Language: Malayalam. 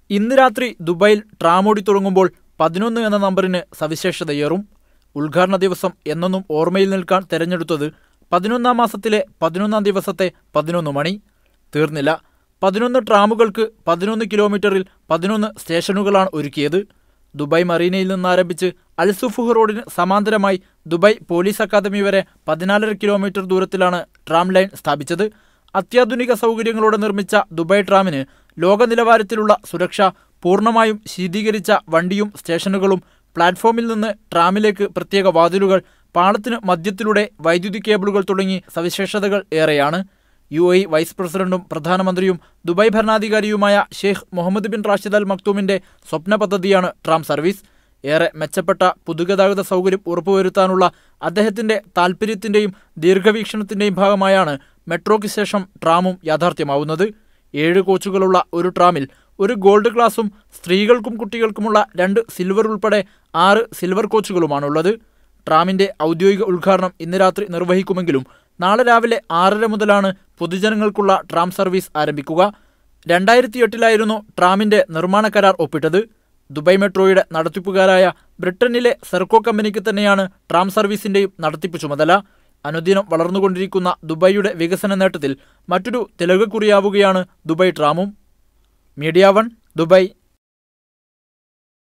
ഇന്ന് രാത്രി ദുബായിൽ ട്രാം ഓടിത്തുടങ്ങുമ്പോൾ 11 എന്ന നമ്പറിന് സവിശേഷതയേറും. ഉദ്ഘാടന ദിവസം എന്നെന്നും ഓർമ്മയിൽ നിൽക്കാൻ തെരഞ്ഞെടുത്തത് 11-ാം മാസത്തിലെ 11-ാം ദിവസത്തെ 11 മണി. തീർന്നില്ല. 11 ട്രാമുകൾക്ക് 11 കിലോമീറ്ററിൽ 11 സ്റ്റേഷനുകളാണ് ഒരുക്കിയത്. ദുബായ് മറീനയിൽ നിന്നാരംഭിച്ച് അൽസുഫുഹ് റോഡിന് സമാന്തരമായി ദുബായ് പോലീസ് അക്കാദമി വരെ 14.5 കിലോമീറ്റർ ദൂരത്തിലാണ് ട്രാം ലൈൻ സ്ഥാപിച്ചത്. അത്യാധുനിക സൗകര്യങ്ങളോടെ നിർമ്മിച്ച ദുബായ് ട്രാമിന് ലോക നിലവാരത്തിലുള്ള സുരക്ഷ, പൂർണ്ണമായും ശീതീകരിച്ച വണ്ടിയും സ്റ്റേഷനുകളും, പ്ലാറ്റ്ഫോമിൽ നിന്ന് ട്രാമിലേക്ക് പ്രത്യേക വാതിലുകൾ, പാളത്തിന് മധ്യത്തിലൂടെ വൈദ്യുതി കേബിളുകൾ തുടങ്ങി സവിശേഷതകൾ ഏറെയാണ്. UAE വൈസ് പ്രസിഡന്റും പ്രധാനമന്ത്രിയും ദുബായ് ഭരണാധികാരിയുമായ Sheikh Mohammed bin Rashid Al മക്തൂമിന്റെ സ്വപ്ന പദ്ധതിയാണ് ട്രാം സർവീസ്. ഏറെ മെച്ചപ്പെട്ട പൊതുഗതാഗത സൗകര്യം ഉറപ്പുവരുത്താനുള്ള അദ്ദേഹത്തിന്റെ താൽപര്യത്തിന്റെയും ദീർഘവീക്ഷണത്തിന്റെയും ഭാഗമായാണ് മെട്രോയ്ക്ക് ശേഷം ട്രാമും യാഥാർത്ഥ്യമാവുന്നത്. 7 കോച്ചുകളുള്ള ഒരു ട്രാമിൽ ഒരു ഗോൾഡ് ക്ലാസും സ്ത്രീകൾക്കും കുട്ടികൾക്കുമുള്ള 2 സിൽവർ ഉൾപ്പെടെ 6 സിൽവർ കോച്ചുകളുമാണുള്ളത്. ട്രാമിന്റെ ഔദ്യോഗിക ഉദ്ഘാടനം ഇന്ന് രാത്രി നിർവഹിക്കുമെങ്കിലും നാളെ രാവിലെ 6:30 മുതലാണ് പൊതുജനങ്ങൾക്കുള്ള ട്രാം സർവീസ് ആരംഭിക്കുക. 2008-ലായിരുന്നു ട്രാമിന്റെ നിർമ്മാണ കരാർ ഒപ്പിട്ടത്. ദുബായ് മെട്രോയുടെ നടത്തിപ്പുകാരായ ബ്രിട്ടനിലെ സെർക്കോ കമ്പനിക്ക് തന്നെയാണ് ട്രാം സർവീസിന്റെയും നടത്തിപ്പ് ചുമതല. അനുദിനം വളർന്നുകൊണ്ടിരിക്കുന്ന ദുബായിയുടെ വികസന നേട്ടത്തിൽ മറ്റൊരു തിലകക്കുറിയാവുകയാണ് ദുബായ് ട്രാമും. Media 1 Dubai.